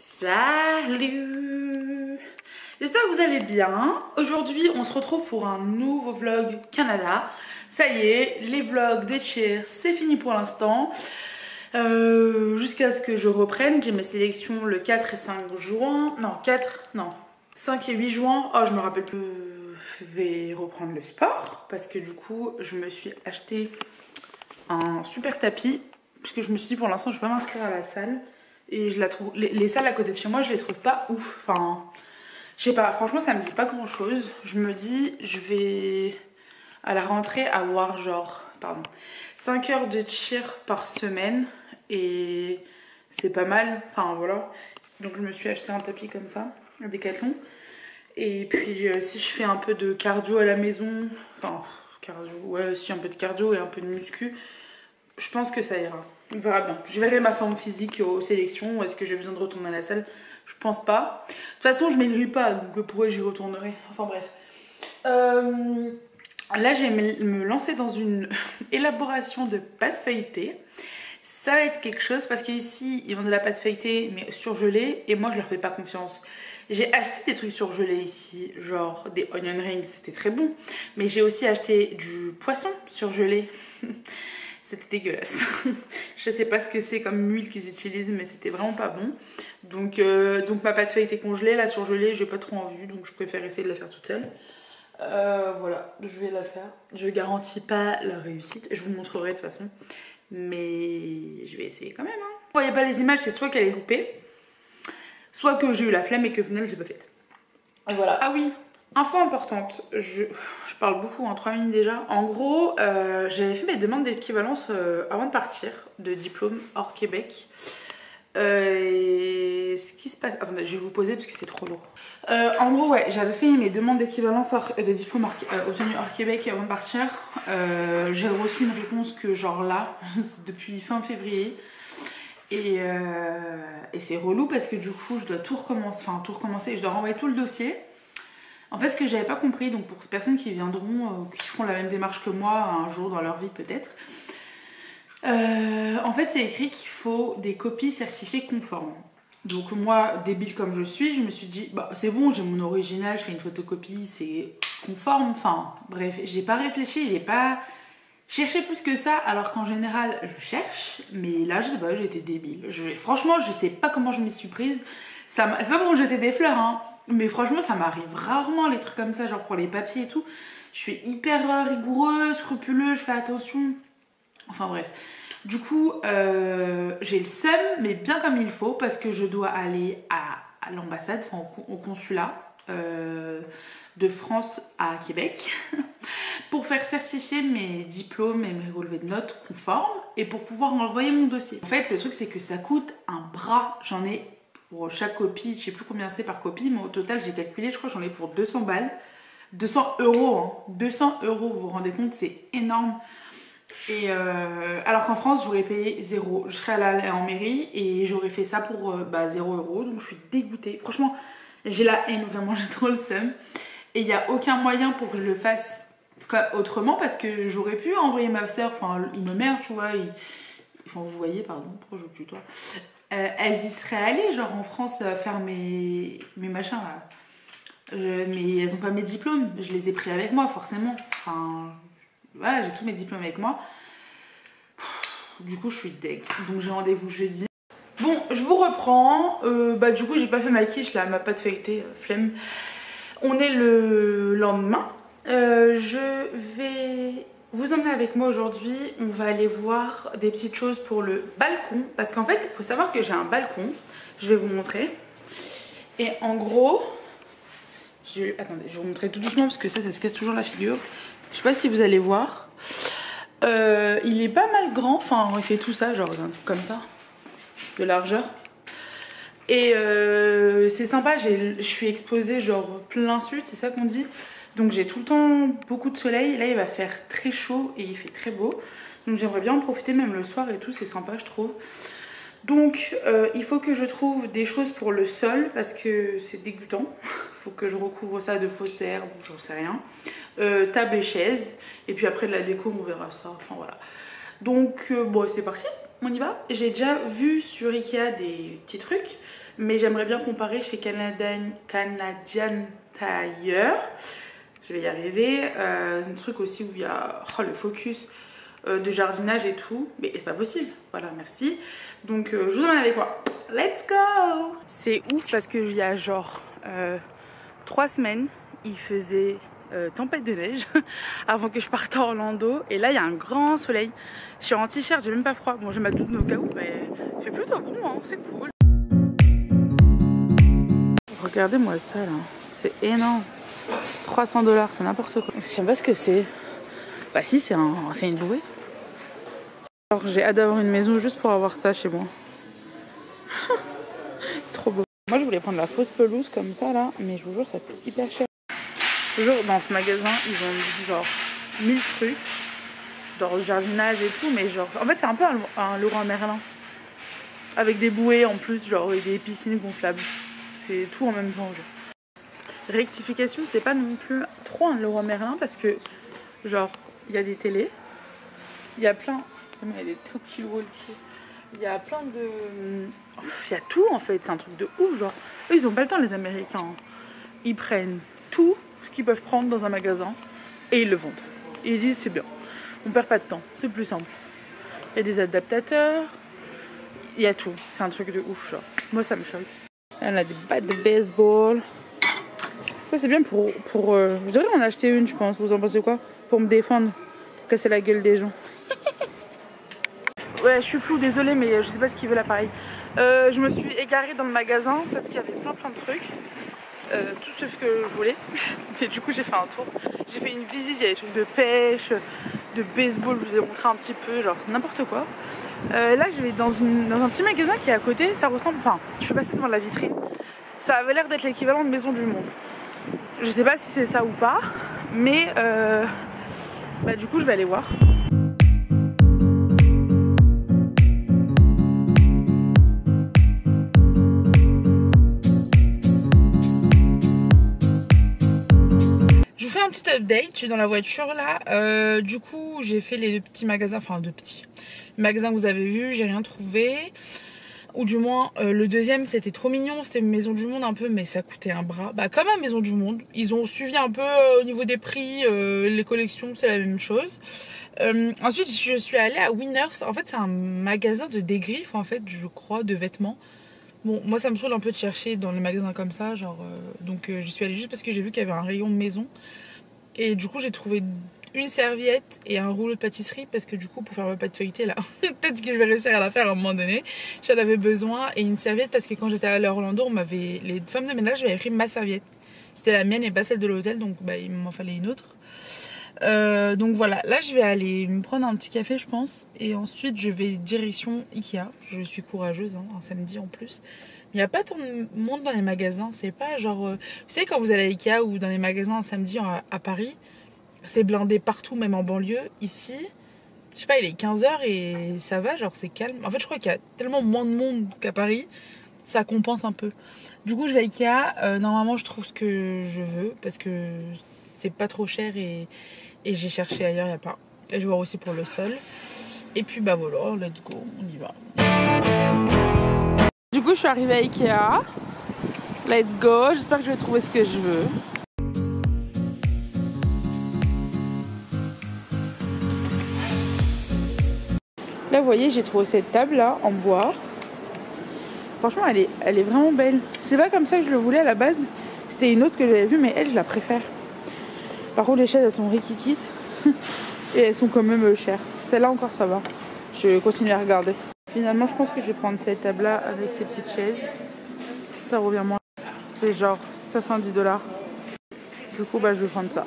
Salut! J'espère que vous allez bien. Aujourd'hui, on se retrouve pour un nouveau vlog Canada. Ça y est, les vlogs de Cheers, c'est fini pour l'instant. Jusqu'à ce que je reprenne, j'ai mes sélections le 4 et 5 juin. Non, 5 et 8 juin. Oh, je me rappelle plus. Je vais reprendre le sport parce que du coup, je me suis acheté un super tapis. Parce que je me suis dit, pour l'instant, je vais pas m'inscrire à la salle. Et je la trouve, les salles à côté de chez moi, je les trouve pas ouf. Enfin, je sais pas, franchement, ça me dit pas grand chose. Je me dis, je vais à la rentrée avoir genre, 5 heures de cheer par semaine. Et c'est pas mal. Enfin, voilà. Donc, je me suis acheté un tapis comme ça, un Décathlon. Et puis, si je fais un peu de cardio à la maison, enfin, cardio, ouais, aussi un peu de cardio et un peu de muscu, je pense que ça ira. On verra bien. Je verrai ma forme physique aux sélections. Est-ce que j'ai besoin de retourner à la salle? Je pense pas. De toute façon, je maigris pas, donc pourquoi j'y retournerai? Enfin bref. Là, je vais me lancer dans une élaboration de pâte feuilletée. Ça va être quelque chose parce qu'ici, ils vendent de la pâte feuilletée, mais surgelée. Et moi, je leur fais pas confiance. J'ai acheté des trucs surgelés ici, genre des onion rings, c'était très bon. Mais j'ai aussi acheté du poisson surgelé. C'était dégueulasse. Je sais pas ce que c'est comme huile qu'ils utilisent, mais c'était vraiment pas bon. Donc ma pâte feuilletée congelée, la surgelée, j'ai pas trop envie, donc je préfère essayer de la faire toute seule. Voilà, je vais la faire. Je garantis pas la réussite, je vous montrerai de toute façon. Mais je vais essayer quand même. Hein. Vous voyez pas les images, c'est soit qu'elle est loupée, soit que j'ai eu la flemme et que au final je l'ai pas faite. Et voilà. Ah oui, info importante, je parle beaucoup en 3 minutes déjà. En gros, j'avais fait mes demandes d'équivalence avant de partir, de diplôme hors Québec. Et ce qui se passe... Attendez, je vais vous poser parce que c'est trop lourd. En gros, ouais, j'avais fait mes demandes d'équivalence de diplôme obtenu hors Québec avant de partir. J'ai reçu une réponse que genre là, depuis fin février. Et c'est relou parce que du coup, je dois tout recommencer, je dois renvoyer tout le dossier. En fait, ce que j'avais pas compris, donc pour ces personnes qui viendront, qui feront la même démarche que moi un jour dans leur vie peut-être, en fait, c'est écrit qu'il faut des copies certifiées conformes. Donc moi, débile comme je suis, je me suis dit, bah c'est bon, j'ai mon original, je fais une photocopie, c'est conforme. Enfin, bref, j'ai pas réfléchi, j'ai pas cherché plus que ça, alors qu'en général, je cherche. Mais là, je sais pas, j'ai été débile. Franchement, je sais pas comment je m'y suis prise. C'est pas pour me jeter des fleurs, hein. Mais franchement, ça m'arrive rarement les trucs comme ça, genre pour les papiers et tout. Je suis hyper rigoureuse, scrupuleuse, je fais attention. Enfin bref. Du coup, j'ai le seum, mais bien comme il faut, parce que je dois aller à l'ambassade, enfin au consulat de France à Québec, pour faire certifier mes diplômes et mes relevés de notes conformes, et pour pouvoir envoyer mon dossier. En fait, le truc, c'est que ça coûte un bras. J'en ai... Pour chaque copie, je sais plus combien c'est par copie, mais au total, j'ai calculé, je crois que j'en ai pour 200 balles. 200 euros, hein. 200 euros, vous vous rendez compte, c'est énorme. Et alors qu'en France, j'aurais payé 0. Je serais allée en mairie et j'aurais fait ça pour 0 euros. Donc je suis dégoûtée. Franchement, j'ai la haine, vraiment, j'ai trop le seum. Et il n'y a aucun moyen pour que je le fasse autrement parce que j'aurais pu envoyer ma soeur, enfin, ils me merdent, tu vois. Enfin, vous voyez, pardon, pourquoi je tutoie. Elles y seraient allées, genre en France, faire mes machins là. Mais elles ont pas mes diplômes, je les ai pris avec moi, forcément. Enfin, voilà, j'ai tous mes diplômes avec moi. Du coup, je suis deg. Donc, j'ai rendez-vous jeudi. Bon, je vous reprends. Du coup, j'ai pas fait ma quiche là, ma pâte feuilletée, flemme. On est le lendemain. Je vais vous emmener avec moi aujourd'hui. On va aller voir des petites choses pour le balcon. Parce qu'en fait, il faut savoir que j'ai un balcon. Je vais vous montrer. Et en gros... Attendez, je vais vous montrer tout doucement parce que ça se casse toujours la figure. Je sais pas si vous allez voir. Il est pas mal grand. Enfin, il fait tout ça, genre comme ça. De largeur. Et c'est sympa. Je suis exposée genre plein sud, c'est ça qu'on dit. Donc j'ai tout le temps beaucoup de soleil. Là, il va faire très chaud et il fait très beau. Donc j'aimerais bien en profiter même le soir et tout. C'est sympa, je trouve. Donc il faut que je trouve des choses pour le sol parce que c'est dégoûtant. Il faut que je recouvre ça de fausses herbes, j'en sais rien. Table et chaise. Et puis après de la déco, on verra ça. Enfin voilà. Donc bon, c'est parti. On y va? J'ai déjà vu sur Ikea des petits trucs, mais j'aimerais bien comparer chez Canadian Tire. Je vais y arriver. Un truc aussi où il y a le focus de jardinage et tout, mais c'est pas possible. Voilà, merci. Donc je vous emmène avec moi. Let's go! C'est ouf parce que il y a genre 3 semaines, il faisait tempête de neige avant que je parte à Orlando, et là il y a un grand soleil. Je suis en t-shirt, j'ai même pas froid. Bon, j'ai ma doudoune au cas où, mais c'est plutôt bon, hein, c'est cool. Regardez-moi ça là, c'est énorme. 300 $, c'est n'importe quoi. Je sais pas ce que c'est. Bah si, c'est une bouée. Alors j'ai hâte d'avoir une maison juste pour avoir ça chez moi. C'est trop beau. Moi je voulais prendre la fausse pelouse comme ça là, mais je vous jure ça coûte hyper cher. Toujours dans ce magasin ils ont genre 1000 trucs, genre le jardinage et tout, mais genre en fait c'est un peu un Leroy Merlin avec des bouées en plus, genre, et des piscines gonflables. C'est tout en même temps, genre. Rectification, c'est pas non plus trop un Leroy Merlin parce que genre il y a des télés, il y a plein, il y a des talkie-walkie, il y a plein de, il y a tout en fait, c'est un truc de ouf, genre eux ils ont pas le temps les Américains, ils prennent tout ce qu'ils peuvent prendre dans un magasin et ils le vendent. Et ils disent c'est bien, on perd pas de temps, c'est plus simple. Il y a des adaptateurs, il y a tout, c'est un truc de ouf, genre moi ça me choque. On a des battes de baseball. Ça c'est bien pour je devrais en acheter une, je pense. Vous en pensez quoi? Pour me défendre, casser la gueule des gens. Ouais, je suis floue, désolée, mais je sais pas ce qu'il veut l'appareil. Je me suis égarée dans le magasin parce qu'il y avait plein de trucs. Tout ce que je voulais. Et du coup j'ai fait un tour. J'ai fait une visite, il y a des trucs de pêche, de baseball, je vous ai montré un petit peu, genre c'est n'importe quoi. Là je vais dans un petit magasin qui est à côté, ça ressemble, enfin je suis passée devant la vitrine. Ça avait l'air d'être l'équivalent de Maison du Monde. Je sais pas si c'est ça ou pas, mais bah, du coup je vais aller voir. Je vous fais un petit update, je suis dans la voiture là. Du coup j'ai fait les deux petits magasins, enfin deux petits magasins que vous avez vus, j'ai rien trouvé. Ou du moins le deuxième c'était trop mignon, c'était Maison du Monde un peu, mais ça coûtait un bras. Bah comme à Maison du Monde, ils ont suivi un peu au niveau des prix, les collections c'est la même chose. Ensuite je suis allée à Winners, en fait c'est un magasin de dégriffes en fait, je crois, de vêtements. Bon moi ça me saoule un peu de chercher dans les magasins comme ça, genre donc j'y suis allée juste parce que j'ai vu qu'il y avait un rayon maison. Et du coup j'ai trouvé une serviette et un rouleau de pâtisserie parce que du coup pour faire ma pâte feuilletée là peut-être que je vais réussir à la faire à un moment donné, j'en avais besoin, et une serviette parce que quand j'étais allée à Orlando les femmes de ménage avaient pris ma serviette, c'était la mienne et pas celle de l'hôtel, donc bah il m'en fallait une autre. Donc voilà, là je vais aller me prendre un petit café je pense, et ensuite je vais direction Ikea. Je suis courageuse hein, un samedi en plus. Il n'y a pas tant de monde dans les magasins, c'est pas genre vous savez quand vous allez à Ikea ou dans les magasins un samedi à Paris, c'est blindé partout, même en banlieue. Ici, je sais pas, il est 15 h et ça va, genre c'est calme. En fait, je crois qu'il y a tellement moins de monde qu'à Paris, ça compense un peu. Du coup, je vais à Ikea. Normalement, je trouve ce que je veux parce que c'est pas trop cher et j'ai cherché ailleurs, il n'y a pas. Et je vais voir aussi pour le sol. Et puis, bah voilà, let's go, on y va. Du coup, je suis arrivée à Ikea. Let's go, j'espère que je vais trouver ce que je veux. Là vous voyez j'ai trouvé cette table là en bois. Franchement elle est vraiment belle. C'est pas comme ça que je le voulais à la base. C'était une autre que j'avais vue, mais elle je la préfère. Par contre les chaises elles sont riquiquites. Et elles sont quand même chères. Celle-là encore ça va. Je continue à regarder. Finalement je pense que je vais prendre cette table là avec ces petites chaises. Ça revient moins. C'est genre 70 $. Du coup bah je vais prendre ça.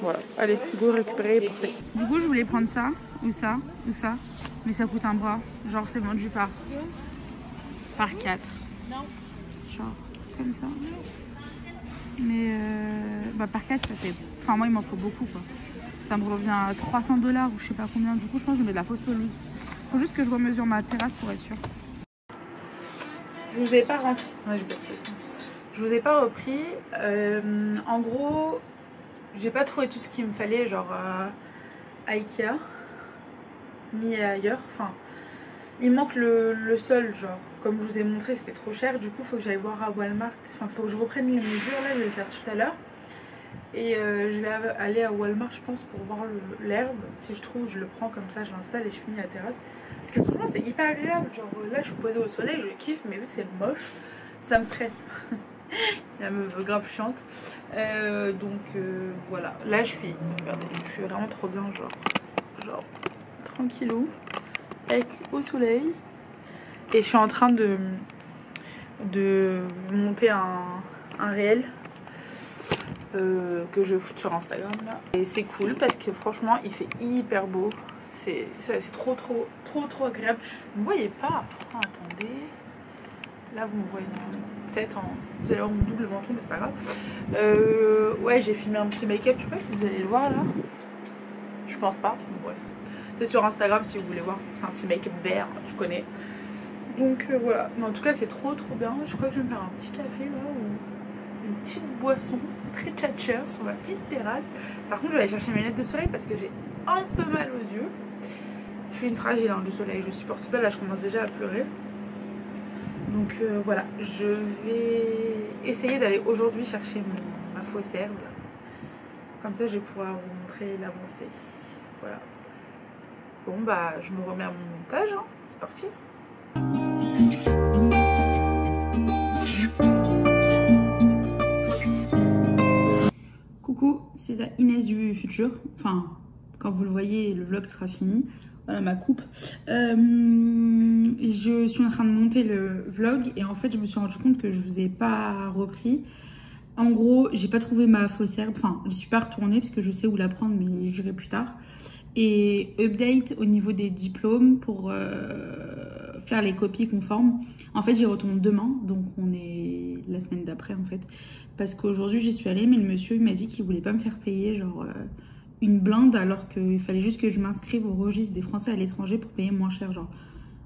Voilà, allez, go récupérer et porter. Du coup je voulais prendre ça, ou ça, ou ça. Mais ça coûte un bras. Genre c'est vendu par 4. Genre comme ça. Mais bah par 4 ça fait. Enfin moi il m'en faut beaucoup quoi. Ça me revient à 300 $ ou je sais pas combien. Du coup je pense que je mets de la fausse pelouse. Faut juste que je remesure ma terrasse pour être sûre. Je vous ai pas rentré. Ouais, je vous ai pas repris. En gros, j'ai pas trouvé tout ce qu'il me fallait genre à Ikea. Ni ailleurs. Enfin. Il manque le sol, genre. Comme je vous ai montré, c'était trop cher. Du coup, il faut que j'aille voir à Walmart. Enfin, il faut que je reprenne les mesures. Là, je vais le faire tout à l'heure. Et je vais aller à Walmart, je pense, pour voir l'herbe. Si je trouve, je le prends comme ça, je l'installe et je finis la terrasse. Parce que franchement, c'est hyper agréable. Genre là, je suis posée au soleil, je kiffe, mais vu que c'est moche, ça me stresse. La meuf grave chiante. Voilà. Là, regardez, je suis vraiment trop bien, genre tranquillou, avec au soleil. Et je suis en train de monter un réel. Que je foute sur Instagram là. Et c'est cool parce que franchement il fait hyper beau. C'est trop agréable. Vous me voyez pas? Ah, attendez. Là vous me voyez peut-être vous allez avoir mon double menton mais c'est pas grave. Ouais, j'ai filmé un petit make-up. Je sais pas si vous allez le voir là. Je pense pas. Bref. C'est sur Instagram si vous voulez voir. C'est un petit make-up vert, je connais. Donc voilà. Mais en tout cas c'est trop bien. Je crois que je vais me faire un petit café là ou une petite boisson très tchatcher sur ma petite terrasse. Par contre je vais aller chercher mes lunettes de soleil parce que j'ai un peu mal aux yeux. Je suis une fragile du soleil, je supporte pas, là je commence déjà à pleurer. Donc voilà, je vais essayer d'aller aujourd'hui chercher ma fausse herbe. Comme ça je vais pouvoir vous montrer l'avancée. Voilà. Bon bah je me remets à mon montage, hein. C'est parti. Coucou, c'est la Inès du futur. Enfin, quand vous le voyez, le vlog sera fini. Voilà ma coupe. Je suis en train de monter le vlog et en fait, je me suis rendu compte que je vous ai pas repris. En gros, j'ai pas trouvé ma fausse herbe. Enfin, je suis pas retournée parce que je sais où la prendre, mais j'irai plus tard. Et update au niveau des diplômes pour faire les copies conformes. En fait, j'y retourne demain, donc on est la semaine d'après en fait. Parce qu'aujourd'hui, j'y suis allée, mais le monsieur m'a dit qu'il voulait pas me faire payer genre une blinde alors qu'il fallait juste que je m'inscrive au registre des Français à l'étranger pour payer moins cher. Genre,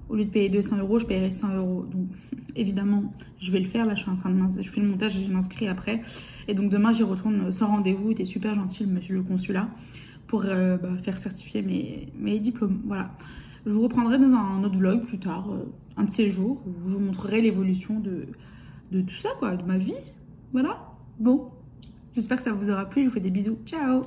au lieu de payer 200 €, je paierais 100 €. Donc, évidemment, je vais le faire. Là, je suis en train de je fais le montage et je m'inscris après. Et donc, demain, j'y retourne sans rendez-vous. Il était super gentil, le monsieur le consulat, pour faire certifier mes diplômes. Voilà. Je vous reprendrai dans un autre vlog plus tard, un de ces jours, où je vous montrerai l'évolution de tout ça, quoi, de ma vie. Voilà. Bon, j'espère que ça vous aura plu. Je vous fais des bisous. Ciao!